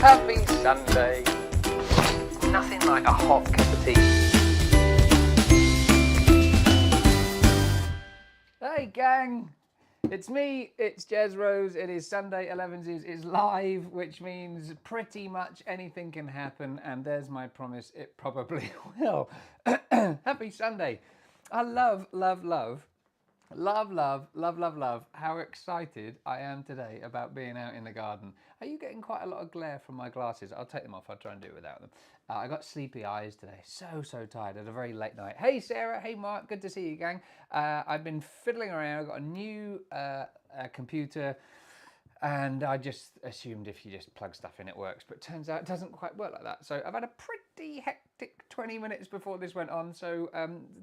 Happy Sunday. Nothing like a hot cup of tea. Hey gang, it's me, it's Jez Rose. It is Sunday Elevenses is live, which means pretty much anything can happen, and there's my promise, it probably will. Happy Sunday. I love how excited I am today about being out in the garden. Are you getting quite a lot of glare from my glasses? I'll take them off, I'll try and do it without them. I got sleepy eyes today, so tired, at a very late night. Hey Sarah, hey Mark, good to see you gang. I've been fiddling around, I've got a new computer, and I just assumed if you just plug stuff in it works, but turns out it doesn't quite work like that. So I've had a pretty hectic 20 minutes before this went on, so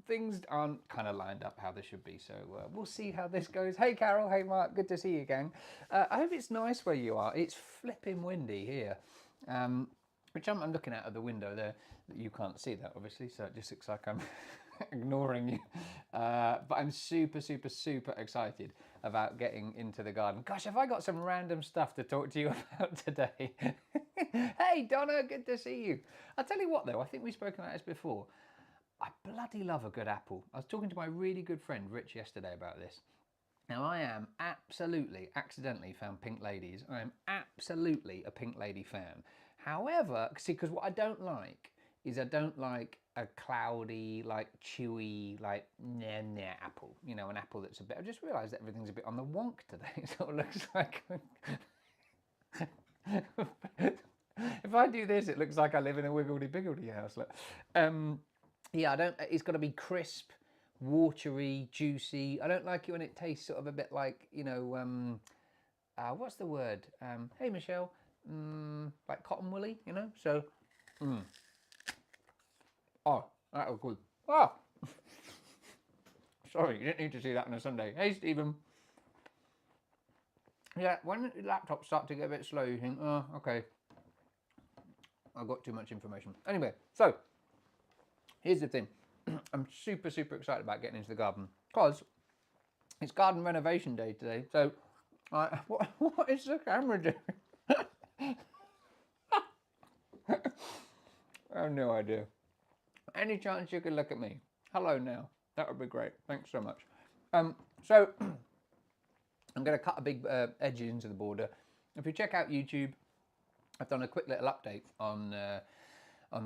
things aren't kind of lined up how they should be, so we'll see how this goes. Hey Carol, hey Mark, good to see you gang. I hope it's nice where you are. It's flipping windy here, which I'm looking out of the window there. You can't see that obviously, so it just looks like I'm ignoring you, but I'm super excited about getting into the garden. Gosh, have I got some random stuff to talk to you about today. Hey Donna, good to see you. I'll tell you what though, I think we've spoken about this before. I bloody love a good apple. I was talking to my really good friend Rich yesterday about this. Now I am absolutely, accidentally found Pink Ladies. I am absolutely a Pink Lady fan. However, see, because what I don't like is I don't like a cloudy, like chewy, like nah apple. You know, an apple that's a bit, I just realised that everything's a bit on the wonk today. It sort of looks like, if I do this, it looks like I live in a wiggledy-piggledy house. Look. Yeah, I don't, it's got to be crisp, watery, juicy. I don't like it when it tastes sort of a bit like, you know, what's the word? Hey Michelle, like cotton woolly, you know? So, oh, that was good. Oh, sorry, you didn't need to see that on a Sunday. Hey Stephen. Yeah, when the laptops start to get a bit slow, you think, oh, okay, I've got too much information. Anyway, so here's the thing. I'm super excited about getting into the garden because it's garden renovation day today. So, what is the camera doing? I have no idea. Any chance you could look at me? Hello now. That would be great. Thanks so much. So I'm going to cut a big edge into the border. If you check out YouTube, I've done a quick little update on the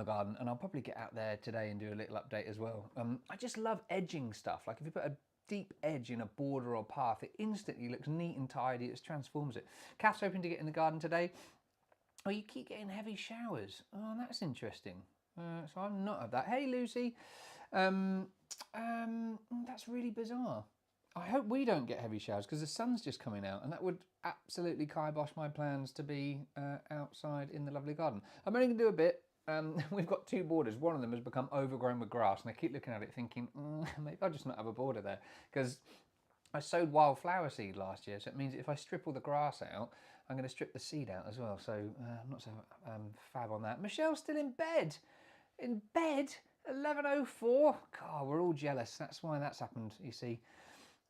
garden, and I'll probably get out there today and do a little update as well. I just love edging stuff. Like if you put a deep edge in a border or path, it instantly looks neat and tidy. It transforms it. Kath's hoping to get in the garden today. Oh, you keep getting heavy showers. Oh, that's interesting. So I'm not of that. Hey Lucy, that's really bizarre. I hope we don't get heavy showers because the sun's just coming out, and that would absolutely kibosh my plans to be outside in the lovely garden. I'm only going to do a bit. We've got two borders. One of them has become overgrown with grass, and I keep looking at it thinking, maybe I'll just not have a border there, because I sowed wildflower seed last year, so it means if I strip all the grass out, I'm going to strip the seed out as well. So I'm not so fab on that. Michelle's still in bed. In bed? 11:04? God, we're all jealous. That's why that's happened, you see.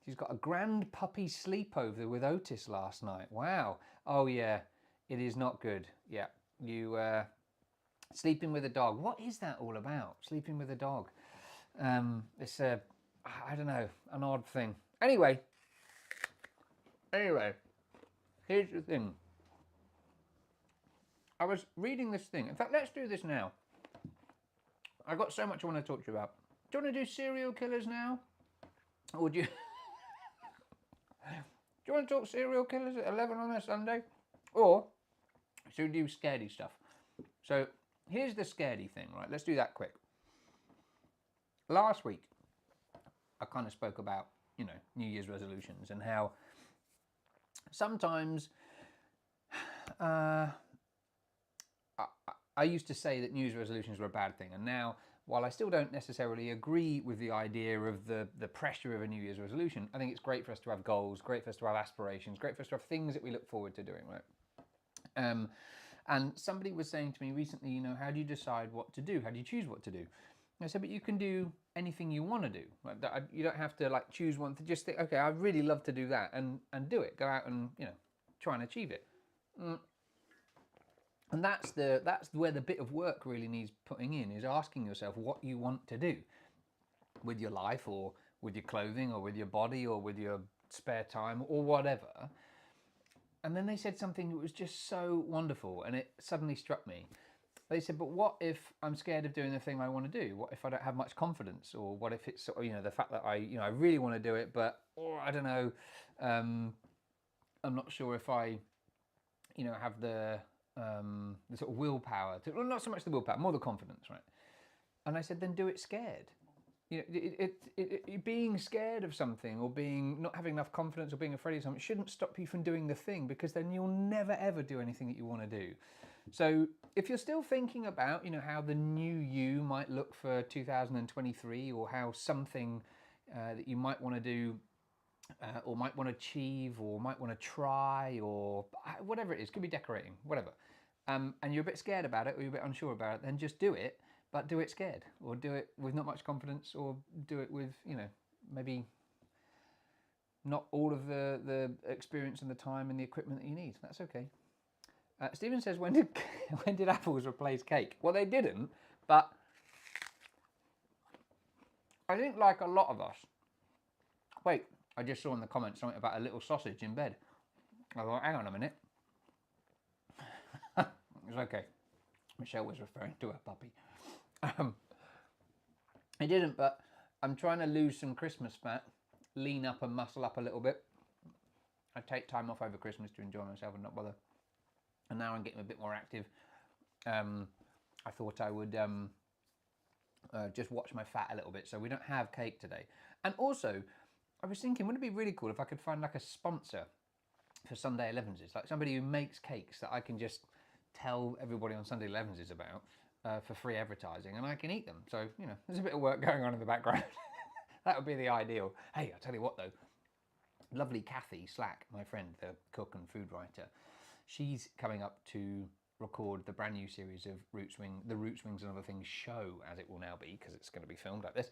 She's got a grand puppy sleepover with Otis last night. Wow. Oh yeah, it is not good. Yeah, you sleeping with a dog. What is that all about? Sleeping with a dog. It's a, I don't know, an odd thing. Anyway, here's the thing. I was reading this thing. In fact, let's do this now. I've got so much I want to talk to you about. Do you want to do serial killers now? Or would you... Do you want to talk serial killers at 11 on a Sunday? Or should we do scaredy stuff? So here's the scaredy thing, right? Let's do that quick. Last week, I kind of spoke about, you know, New Year's resolutions and how sometimes I used to say that New Year's resolutions were a bad thing, and now, while I still don't necessarily agree with the idea of the pressure of a New Year's resolution, I think it's great for us to have goals, great for us to have aspirations, great for us to have things that we look forward to doing, right? And somebody was saying to me recently, you know, how do you decide what to do? How do you choose what to do? And I said, but you can do anything you want to do. Like, you don't have to like choose one to just think, okay, I'd really love to do that, and do it. Go out and, you know, try and achieve it. And that's where the bit of work really needs putting in, is asking yourself what you want to do with your life, or with your clothing, or with your body, or with your spare time, or whatever. And then they said something that was just so wonderful, and it suddenly struck me. They said, but what if I'm scared of doing the thing I want to do? What if I don't have much confidence? Or what if it's, the fact that I really want to do it, but I don't know, I'm not sure if I, have the sort of willpower to, well, not so much the willpower, more the confidence, right? And I said, then do it scared. Being scared of something, or not having enough confidence, or being afraid of something, shouldn't stop you from doing the thing, because then you'll never ever do anything that you want to do. So if you're still thinking about, how the new you might look for 2023, or how something that you might want to do, or might want to achieve, or might want to try, or whatever it is, could be decorating, whatever, and you're a bit scared about it, or you're a bit unsure about it, then just do it, but do it scared, or do it with not much confidence, or do it with, maybe not all of the experience and the time and the equipment that you need. That's okay. Stephen says, when did apples replace cake? Well, they didn't, but I think, like a lot of us. Wait, I just saw in the comments something about a little sausage in bed. I thought, hang on a minute. It's okay. Michelle was referring to her puppy. I didn't, but I'm trying to lose some Christmas fat, lean up and muscle up a little bit. I take time off over Christmas to enjoy myself and not bother. And now I'm getting a bit more active. I thought I would just watch my fat a little bit, so we don't have cake today. And also, I was thinking, wouldn't it be really cool if I could find like a sponsor for Sunday Elevenses, like somebody who makes cakes that I can just tell everybody on Sunday Elevenses about for free advertising, and I can eat them. So, there's a bit of work going on in the background. That would be the ideal. Hey, I'll tell you what though, lovely Kathy Slack, my friend, the cook and food writer, she's coming up to record the brand new series of the Roots, Wings and Other Things show, as it will now be, because it's going to be filmed like this.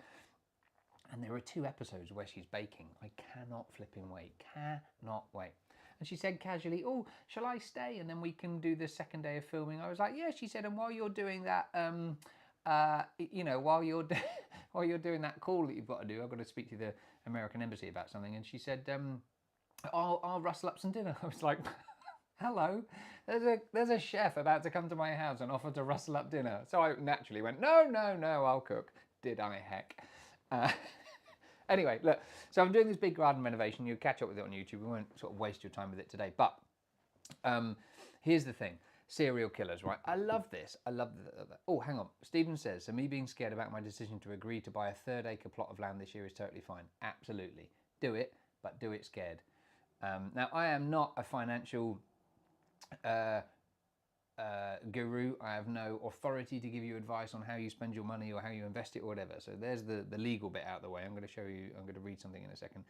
And there are 2 episodes where she's baking. I cannot flipping wait. Cannot wait. And she said casually, oh, shall I stay? And then we can do the second day of filming. I was like, yeah, she said, and while you're doing that, while you're doing that call that you've got to do, I've got to speak to the American Embassy about something. And she said, I'll rustle up some dinner. I was like, hello, there's a chef about to come to my house and offer to rustle up dinner. So I naturally went, no, I'll cook. Did I, heck? Anyway, look, so I'm doing this big garden renovation. You'll catch up with it on YouTube. We won't sort of waste your time with it today. But here's the thing. Serial killers, right? I love this. I love that. Oh, hang on. Stephen says, so me being scared about my decision to agree to buy a 3rd-acre plot of land this year is totally fine. Absolutely. Do it, but do it scared. Now, I am not a financial guru. I have no authority to give you advice on how you spend your money or how you invest it or whatever. So there's the legal bit out of the way. I'm going to read something in a second.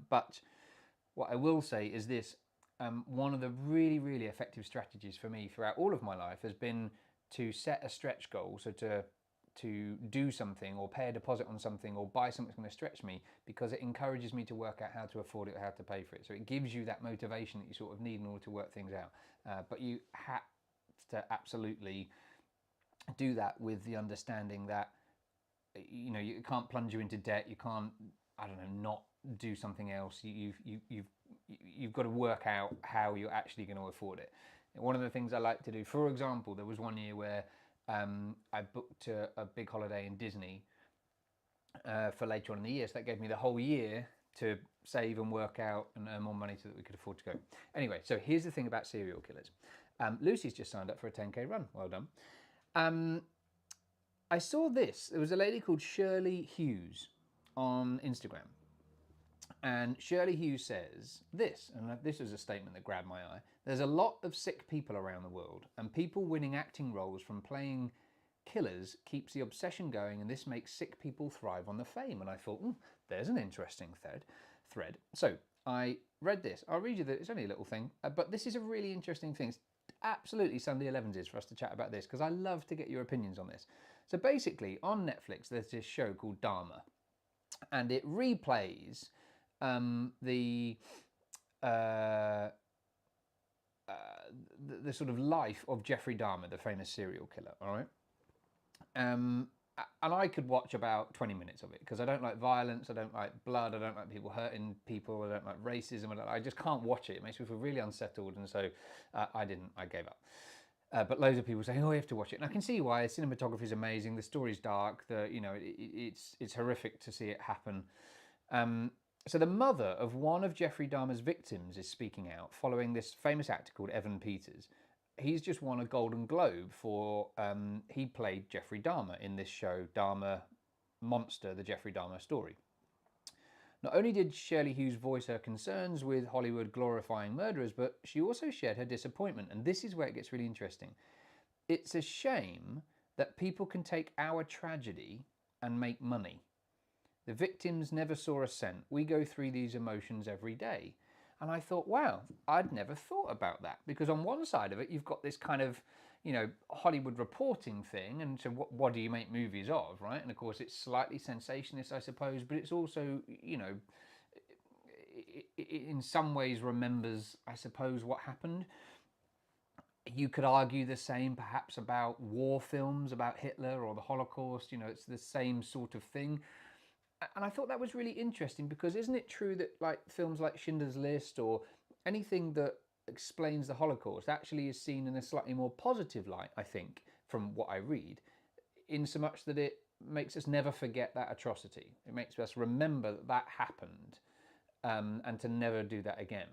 But what I will say is this. One of the really, really effective strategies for me throughout all of my life has been to set a stretch goal. So to do something, or pay a deposit on something, or buy something that's going to stretch me, because it encourages me to work out how to afford it or how to pay for it. So it gives you that motivation that you sort of need in order to work things out. But you have to absolutely do that with the understanding that you can't plunge you into debt. You can't, I don't know, not do something else. You've got to work out how you're actually going to afford it. One of the things I like to do, for example, there was one year where I booked a big holiday in Disney for later on in the year. So that gave me the whole year to save and work out and earn more money so that we could afford to go. Anyway, so here's the thing about serial killers. Lucy's just signed up for a 10K run. Well done. I saw this. There was a lady called Shirley Hughes on Instagram. And Shirley Hughes says this, and this is a statement that grabbed my eye. There's a lot of sick people around the world, and people winning acting roles from playing killers keeps the obsession going, and this makes sick people thrive on the fame. And I thought, there's an interesting thread. So I read this. I'll read you it's only a little thing, but this is a really interesting thing. It's absolutely Sunday Elevenses for us to chat about this, because I love to get your opinions on this. So basically, on Netflix, there's this show called Dharma, and it replays the the sort of life of Jeffrey Dahmer, the famous serial killer. All right. And I could watch about 20 minutes of it because I don't like violence, I don't like blood, I don't like people hurting people, I don't like racism. I just can't watch it. It makes me feel really unsettled, and so I gave up. But loads of people say, "Oh, you have to watch it," and I can see why. Cinematography is amazing, the story's dark, it's horrific to see it happen. So the mother of one of Jeffrey Dahmer's victims is speaking out following this famous actor called Evan Peters. He's just won a Golden Globe for, he played Jeffrey Dahmer in this show, Dahmer Monster, the Jeffrey Dahmer story. Not only did Shirley Hughes voice her concerns with Hollywood glorifying murderers, but she also shared her disappointment. And this is where it gets really interesting. It's a shame that people can take our tragedy and make money. The victims never saw a cent. We go through these emotions every day. And I thought, wow, I'd never thought about that. Because on one side of it, you've got this kind of, Hollywood reporting thing. And so what do you make movies of, right? And of course, it's slightly sensationalist, I suppose. But it's also, in some ways remembers, I suppose, what happened. You could argue the same perhaps about war films, about Hitler or the Holocaust. It's the same sort of thing. And I thought that was really interesting because isn't it true that films like Schindler's List or anything that explains the Holocaust actually is seen in a slightly more positive light, I think, from what I read, in so much that it makes us never forget that atrocity. It makes us remember that happened and to never do that again.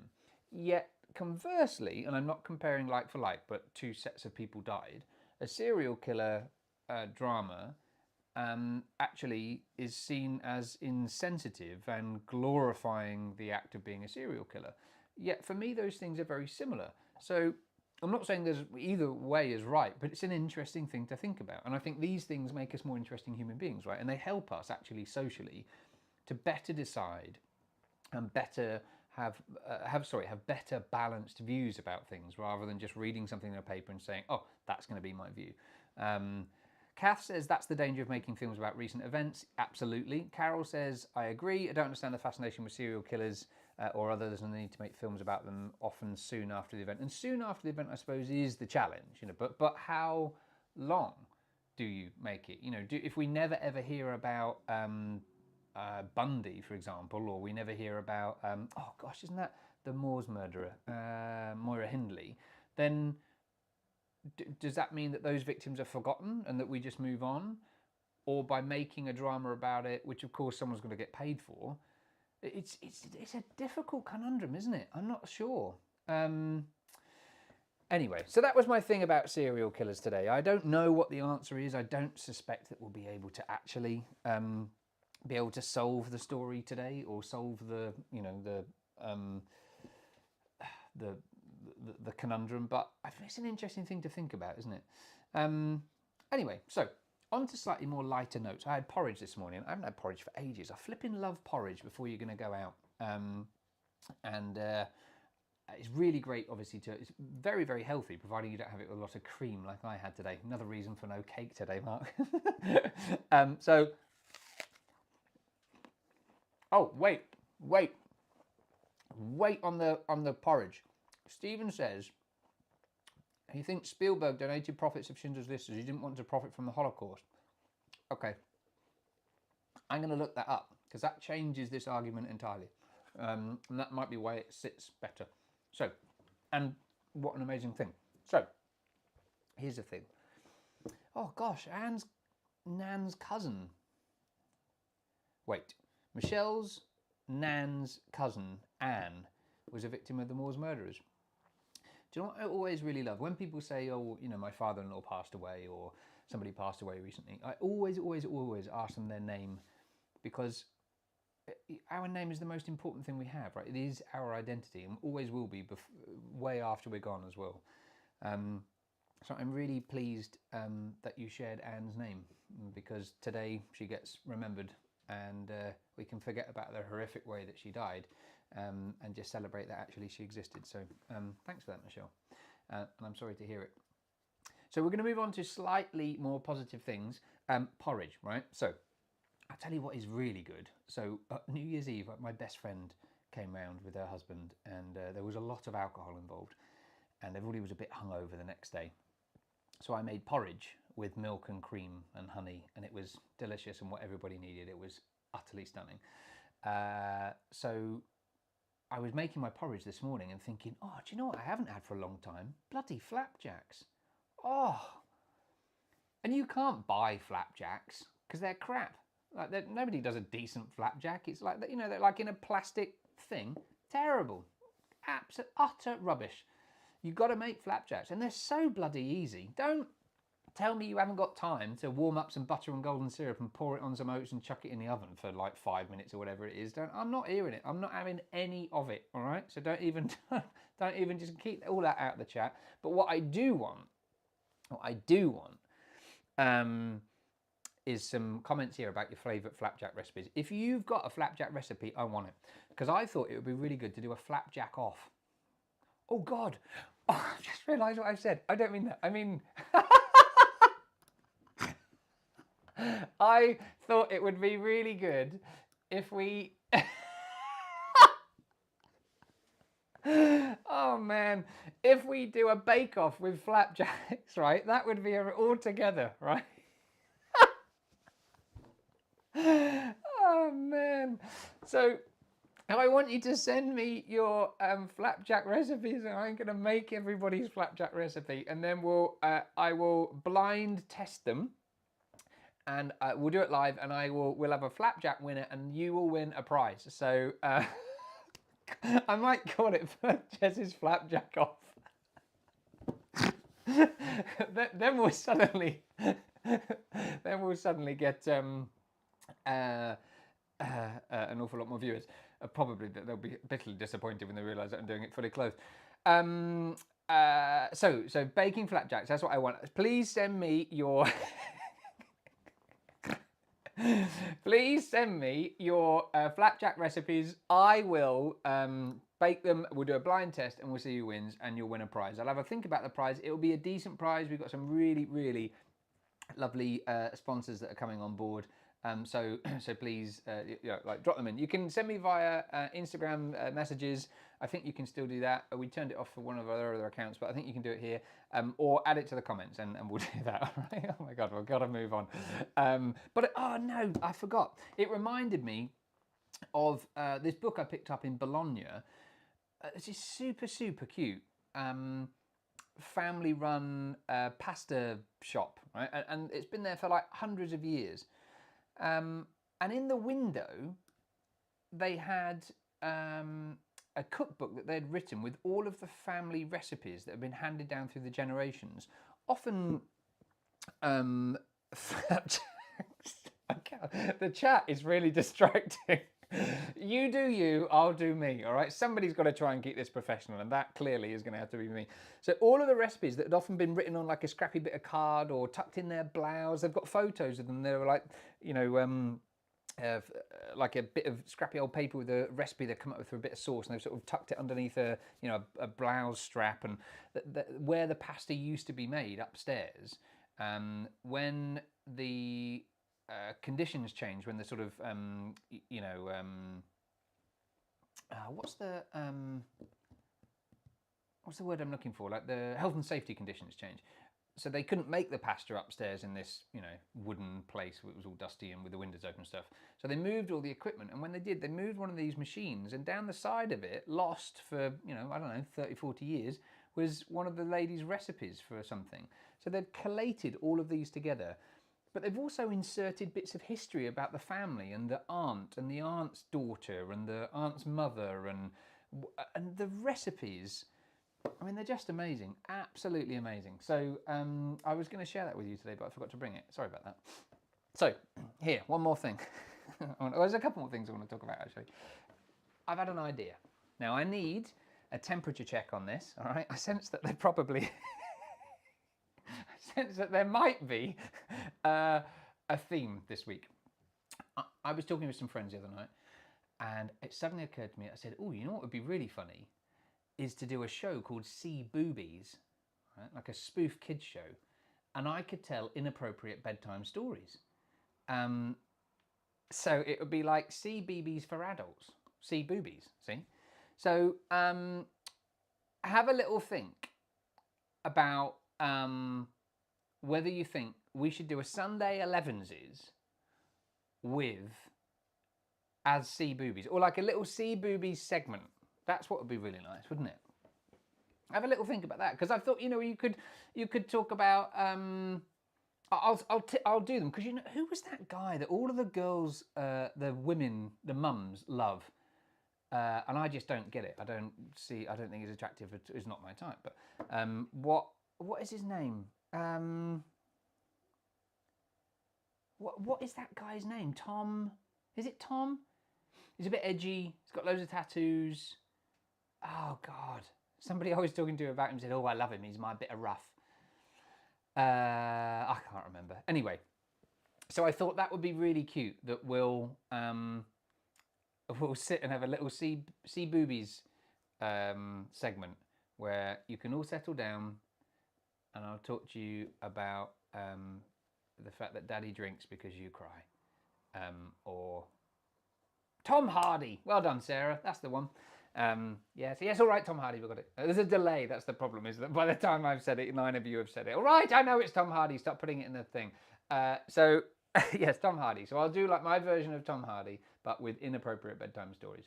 Yet, conversely, and I'm not comparing like for like, but two sets of people died, a serial killer drama actually is seen as insensitive and glorifying the act of being a serial killer. Yet for me, those things are very similar. So I'm not saying there's either way is right, but it's an interesting thing to think about. And I think these things make us more interesting human beings, right? And they help us actually socially to better decide and better have better balanced views about things rather than just reading something in a paper and saying, oh, that's going to be my view. Kath says, that's the danger of making films about recent events. Absolutely. Carol says, I agree. I don't understand the fascination with serial killers or others and the need to make films about them often soon after the event. And soon after the event, I suppose, is the challenge. But how long do you make it? If we never ever hear about Bundy, for example, or we never hear about, oh gosh, isn't that the Moors murderer, Moira Hindley, then does that mean that those victims are forgotten and that we just move on? Or by making a drama about it, which of course someone's going to get paid for, it's a difficult conundrum, isn't it? I'm not sure. Anyway, so that was my thing about serial killers today. I don't know what the answer is. I don't suspect that we'll be able to actually be able to solve the story today or solve the conundrum, but I think it's an interesting thing to think about, isn't it? Anyway, so on to slightly more lighter notes. I had porridge this morning. I haven't had porridge for ages. I flipping love porridge before you're going to go out. It's really great, obviously, it's very, very healthy, providing you don't have it with a lot of cream like I had today. Another reason for no cake today, Mark. Oh, wait on the porridge. Stephen says he thinks Spielberg donated profits of Schindler's List as he didn't want to profit from the Holocaust. Okay, I'm going to look that up because that changes this argument entirely. And that might be why it sits better. So, and what an amazing thing. So, here's the thing. Oh gosh, Nan's cousin. Wait, Michelle's Nan's cousin, Anne, was a victim of the Moors murderers. Do you know what I always really love? When people say, oh, my father-in-law passed away or somebody passed away recently, I always ask them their name because our name is the most important thing we have, right? It is our identity and always will be way after we're gone as well. So I'm really pleased that you shared Anne's name because today she gets remembered and we can forget about the horrific way that she died and just celebrate that actually she existed. So thanks for that, Michelle. And I'm sorry to hear it. So we're going to move on to slightly more positive things. Porridge, right? So I'll tell you what is really good. So New Year's Eve, my best friend came round with her husband and there was a lot of alcohol involved. and everybody was a bit hungover the next day. So I made porridge with milk and cream and honey, and it was delicious and what everybody needed. It was utterly stunning. So I was making my porridge this morning and thinking, oh, do you know what I haven't had for a long time? Bloody flapjacks. Oh, and you can't buy flapjacks because they're crap. Like nobody does a decent flapjack. It's like, you know, they're like in a plastic thing. Terrible. Absolute utter rubbish. You've got to make flapjacks, and they're so bloody easy. Don't tell me you haven't got time to warm up some butter and golden syrup and pour it on some oats and chuck it in the oven for like 5 minutes or whatever it is. I'm not hearing it. I'm not having any of it. All right. So don't even just keep all that out of the chat. But what I do want is some comments here about your favourite flapjack recipes. If you've got a flapjack recipe, I want it, because I thought it would be really good to do a flapjack off. Oh God, oh, I've just realised what I've said. I don't mean that. I mean, I thought it would be really good if we... Oh man, if we do a bake-off with flapjacks, right? That would be all together, right? Oh man. So I want you to send me your flapjack recipes, and I'm going to make everybody's flapjack recipe, and then I will blind test them, and we'll do it live, and we'll have a flapjack winner, and you will win a prize. So I might call it Jez's flapjack off. Then we'll suddenly get an awful lot more viewers. Probably that they'll be bitterly disappointed when they realise that I'm doing it fully clothed. So baking flapjacks, that's what I want. Please send me your flapjack recipes. I will bake them. We'll do a blind test and we'll see who wins, and you'll win a prize. I'll have a think about the prize. It'll be a decent prize. We've got some really, really lovely sponsors that are coming on board. So please, like drop them in. You can send me via Instagram messages. I think you can still do that. We turned it off for one of our other accounts, but I think you can do it here. Or add it to the comments, and we'll do that. All right? Oh my God, we've got to move on. Oh no, I forgot. It reminded me of this book I picked up in Bologna. It's just super, super cute. Family-run pasta shop, right? And it's been there for like hundreds of years. And in the window, they had a cookbook that they'd written with all of the family recipes that have been handed down through the generations. Often, the chat is really distracting. You do you, I'll do me, all right? Somebody's got to try and keep this professional, and that clearly is going to have to be me. So all of the recipes that had often been written on like a scrappy bit of card or tucked in their blouse, they've got photos of them. They were like, you know, like a bit of scrappy old paper with a recipe they've come up with for a bit of sauce, and they've sort of tucked it underneath a blouse strap, and where the pasta used to be made upstairs, when the conditions change, when the sort of what's the word I'm looking for? Like the health and safety conditions change. So they couldn't make the pasta upstairs in this, wooden place where it was all dusty and with the windows open and stuff. So they moved all the equipment, and when they did, they moved one of these machines, and down the side of it, lost for, I don't know, 30, 40 years, was one of the lady's recipes for something. So they'd collated all of these together. But they've also inserted bits of history about the family and the aunt and the aunt's daughter and the aunt's mother and the recipes. I mean, they're just amazing, absolutely amazing. So I was going to share that with you today, but I forgot to bring it. Sorry about that. So here, one more thing. There's a couple more things I want to talk about, actually. I've had an idea. Now, I need a temperature check on this, all right? I sense that they probably... sense that there might be a theme this week. I was talking with some friends the other night, and it suddenly occurred to me, I said, oh, you know what would be really funny is to do a show called See Boobies, right? Like a spoof kids show, and I could tell inappropriate bedtime stories. So it would be like See BBs for adults, See Boobies, see? So have a little think about whether you think we should do a Sunday Elevenses with as sea boobies, or like a little sea boobies segment. That's what would be really nice, wouldn't it? Have a little think about that, because I thought, you know, you could talk about. I'll do them, because you know, who was that guy that all of the girls, the women, the mums love, and I just don't get it. I don't think he's attractive. It's not my type. But what is his name? What is that guy's name? Tom? Is it Tom? He's a bit edgy. He's got loads of tattoos. Oh God! Somebody I was talking to about him said, "Oh, I love him. He's my bit of rough." I can't remember. Anyway, so I thought that would be really cute. That we'll sit and have a little sea boobies segment where you can all settle down, and I'll talk to you about the fact that Daddy drinks because you cry, or Tom Hardy. Well done, Sarah. That's the one. Yes, all right, Tom Hardy, we've got it. There's a delay. That's the problem, is that by the time I've said it, 9 of you have said it. All right, I know it's Tom Hardy. Stop putting it in the thing. Yes, Tom Hardy. So I'll do like my version of Tom Hardy, but with inappropriate bedtime stories.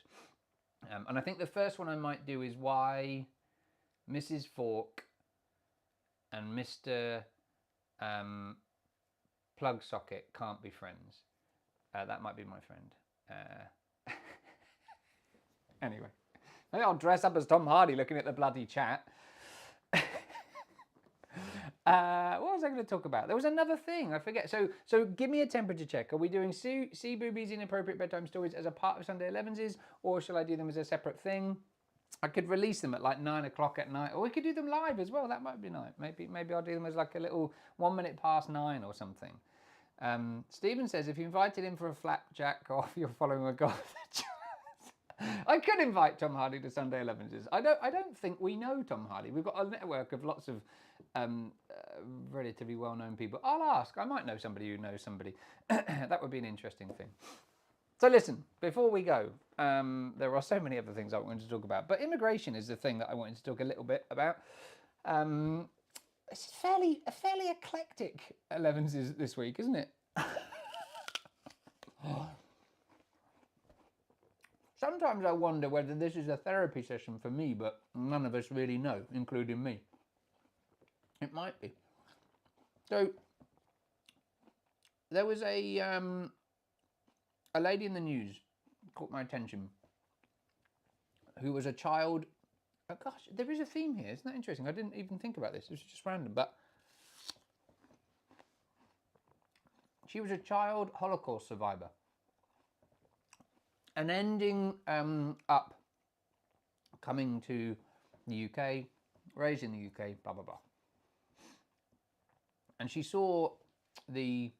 And I think the first one I might do is why Mrs. Fork and Mr. Plug Socket can't be friends. That might be my friend. Anyway. Maybe I'll dress up as Tom Hardy looking at the bloody chat. What was I going to talk about? There was another thing, I forget. So give me a temperature check. Are we doing sea boobies inappropriate bedtime stories as a part of Sunday Elevenses, or shall I do them as a separate thing? I could release them at like 9 o'clock at night, or we could do them live as well. That might be nice. Maybe I'll do them as like a little 1 minute past 9 or something. Stephen says, if you invited him for a flapjack off, you're following a god. I could invite Tom Hardy to Sunday Elevenses. I don't think we know Tom Hardy. We've got a network of lots of relatively well-known people. I'll ask. I might know somebody who knows somebody. That would be an interesting thing. So listen, before we go, there are so many other things I wanted to talk about, but immigration is the thing that I wanted to talk a little bit about. It's a fairly eclectic Elevenses this week, isn't it? Sometimes I wonder whether this is a therapy session for me, but none of us really know, including me. It might be. So, there was a lady in the news, caught my attention, who was a child. Oh gosh, there is a theme here. Isn't that interesting? I didn't even think about this. It was just random, but she was a child Holocaust survivor. And ending up coming to the UK, raised in the UK, blah, blah, blah. And she saw the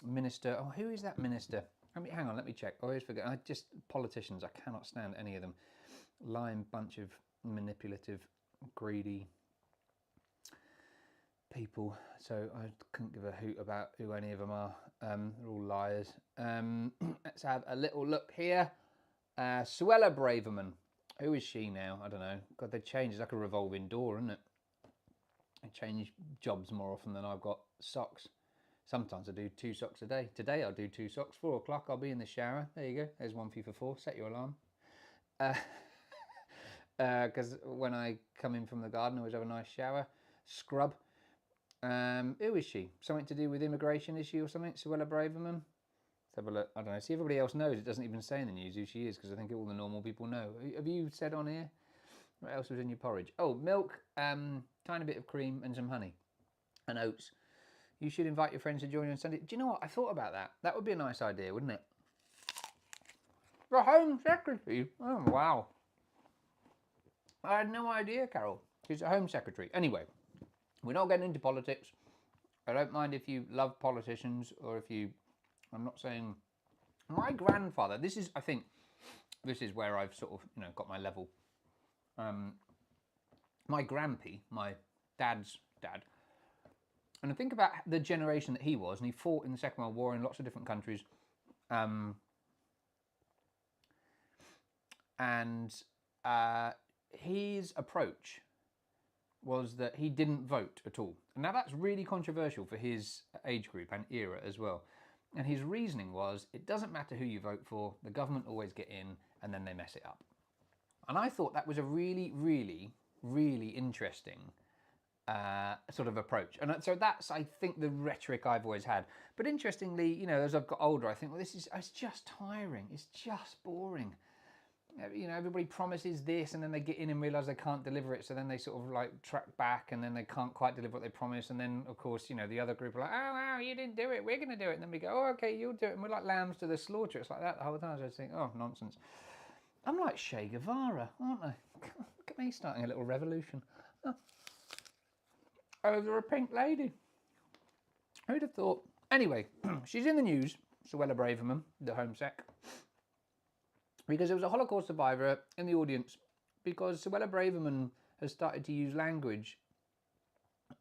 minister. Oh, who is that minister? Hang on, let me check. I always forget. Politicians, I cannot stand any of them. Lying bunch of manipulative, greedy people. So I couldn't give a hoot about who any of them are. They're all liars. Let's have a little look here. Suella Braverman. Who is she now? I don't know. God, they changed. It's like a revolving door, isn't it? I change jobs more often than I've got socks. Sometimes I do 2 socks a day. Today I'll do 2 socks. 4 o'clock I'll be in the shower. There you go. There's one for you for 4. Set your alarm. Because when I come in from the garden I always have a nice shower. Scrub. Who is she? Something to do with immigration issue or something? Suella Braverman? Let's have a look. I don't know. See, everybody else knows. It doesn't even say in the news who she is, because I think all the normal people know. Have you said on here? What else was in your porridge? Oh, milk, tiny bit of cream and some honey and oats. You should invite your friends to join you on Sunday. Do you know what? I thought about that. That would be a nice idea, wouldn't it? The Home Secretary. Oh, wow. I had no idea, Carol. She's a Home Secretary. Anyway. We're not getting into politics. I don't mind if you love politicians or if you... I'm not saying... My grandfather, I think, this is where I've sort of, got my level. My grampy, my dad's dad, and I think about the generation that he was, and he fought in the Second World War in lots of different countries. And his approach was that he didn't vote at all. Now that's really controversial for his age group and era as well. And his reasoning was, it doesn't matter who you vote for, the government always get in and then they mess it up. And I thought that was a really, really, really interesting sort of approach. And so that's, I think, the rhetoric I've always had. But interestingly, you know, as I've got older, I think, well, it's just tiring. It's just boring. You know, everybody promises this and then they get in and realise they can't deliver it. So then they sort of like track back and then they can't quite deliver what they promised. And then, of course, you know, the other group are like, oh, wow, you didn't do it. We're going to do it. And then we go, oh, okay, you'll do it. And we're like lambs to the slaughter. It's like that the whole time. So I just think, oh, nonsense. I'm like Che Guevara, aren't I? Look at me starting a little revolution. Oh. Over a pink lady. Who'd have thought? Anyway, she's in the news, Suella Braverman, the Home Sec, because there was a Holocaust survivor in the audience, because Suella Braverman has started to use language.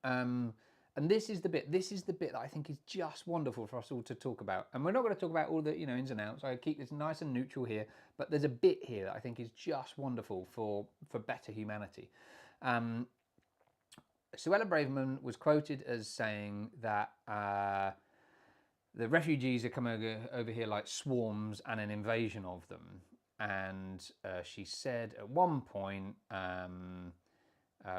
And this is the bit that I think is just wonderful for us all to talk about. And we're not going to talk about all the, you know, ins and outs. I keep this nice and neutral here, but there's a bit here that I think is just wonderful for better humanity. Suella Braverman was quoted as saying that the refugees are coming over here like swarms and an invasion of them. And she said at one point,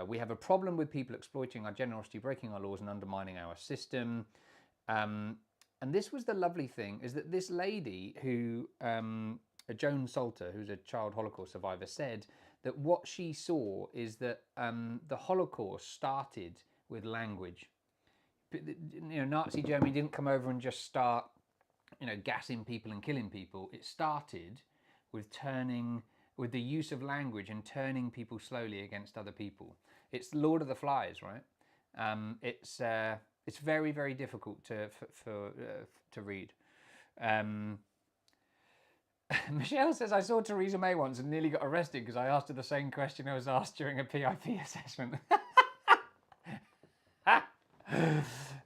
we have a problem with people exploiting our generosity, breaking our laws and undermining our system. And this was the lovely thing, is that this lady who, Joan Salter, who's a child Holocaust survivor, said that what she saw is that the Holocaust started with language. You know, Nazi Germany didn't come over and just start, you know, gassing people and killing people. It started with the use of language and turning people slowly against other people. It's Lord of the Flies, right? It's very, very difficult to read. Michelle says, I saw Theresa May once and nearly got arrested because I asked her the same question I was asked during a PIP assessment.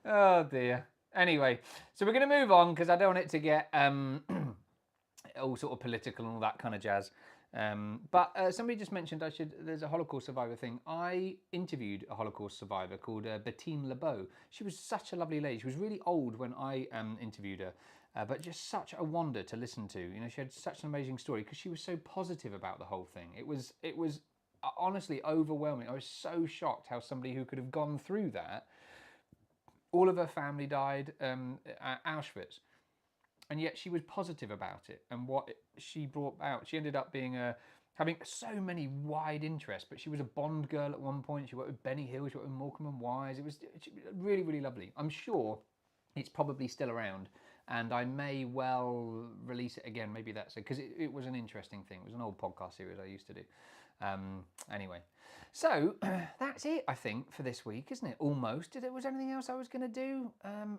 Oh dear. Anyway, so we're going to move on because I don't want it to get all sort of political and all that kind of jazz. But somebody just mentioned there's a Holocaust survivor thing. I interviewed a Holocaust survivor called Bettine LeBeau. She was such a lovely lady. She was really old when I interviewed her, but just such a wonder to listen to. You know, she had such an amazing story because she was so positive about the whole thing. It was honestly overwhelming. I was so shocked how somebody who could have gone through that, all of her family died at Auschwitz. And yet she was positive about it and what she brought out. She ended up being having so many wide interests, but she was a Bond girl at one point. She worked with Benny Hill, she worked with Morecambe and Wise. It was really, really lovely. I'm sure it's probably still around and I may well release it again. Maybe that's it, because it was an interesting thing. It was an old podcast series I used to do. Anyway, so that's it, I think, for this week, isn't it? Almost. Was there anything else I was going to do?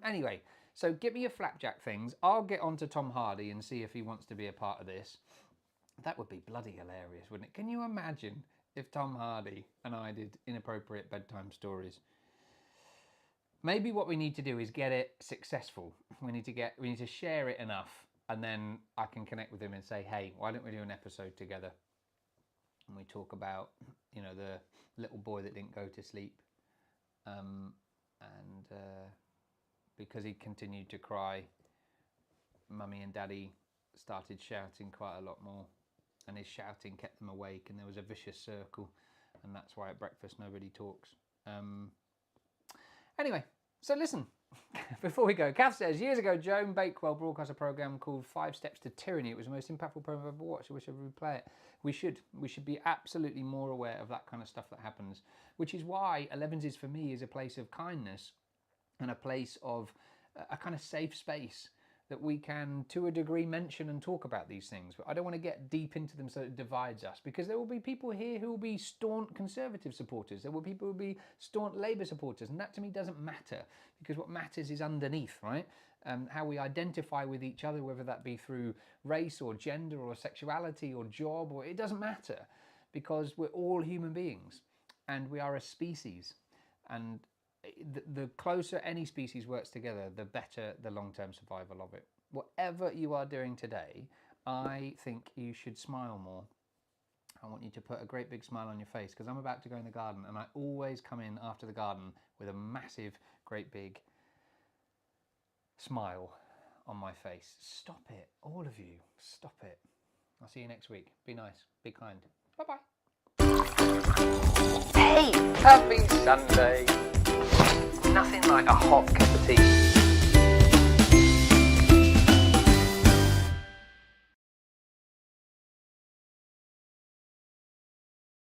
Anyway, so give me your flapjack things. I'll get on to Tom Hardy and see if he wants to be a part of this. That would be bloody hilarious, wouldn't it? Can you imagine if Tom Hardy and I did inappropriate bedtime stories? Maybe what we need to do is get it successful. We need to share it enough, and then I can connect with him and say, hey, why don't we do an episode together? And we talk about, you know, the little boy that didn't go to sleep, because he continued to cry, Mummy and Daddy started shouting quite a lot more, and his shouting kept them awake, and there was a vicious circle, and that's why at breakfast nobody talks. Anyway, so listen, before we go, Kath says, years ago, Joan Bakewell broadcast a programme called 5 Steps to Tyranny. It was the most impactful programme I've ever watched. I wish I would replay it. We should be absolutely more aware of that kind of stuff that happens, which is why Elevenses for me is a place of kindness and a place of a kind of safe space that we can, to a degree, mention and talk about these things. But I don't want to get deep into them so it divides us, because there will be people here who will be staunch Conservative supporters. There will be people who will be staunch Labour supporters. And that to me doesn't matter, because what matters is underneath, right? How we identify with each other, whether that be through race or gender or sexuality or job, or it doesn't matter, because we're all human beings and we are a species. And the closer any species works together, the better the long-term survival of it. Whatever you are doing today, I think you should smile more. I want you to put a great big smile on your face, because I'm about to go in the garden and I always come in after the garden with a massive, great big smile on my face. Stop it, all of you, stop it. I'll see you next week. Be nice, be kind. Bye-bye. Hey, happy Sunday. Nothing like a hot cup of tea.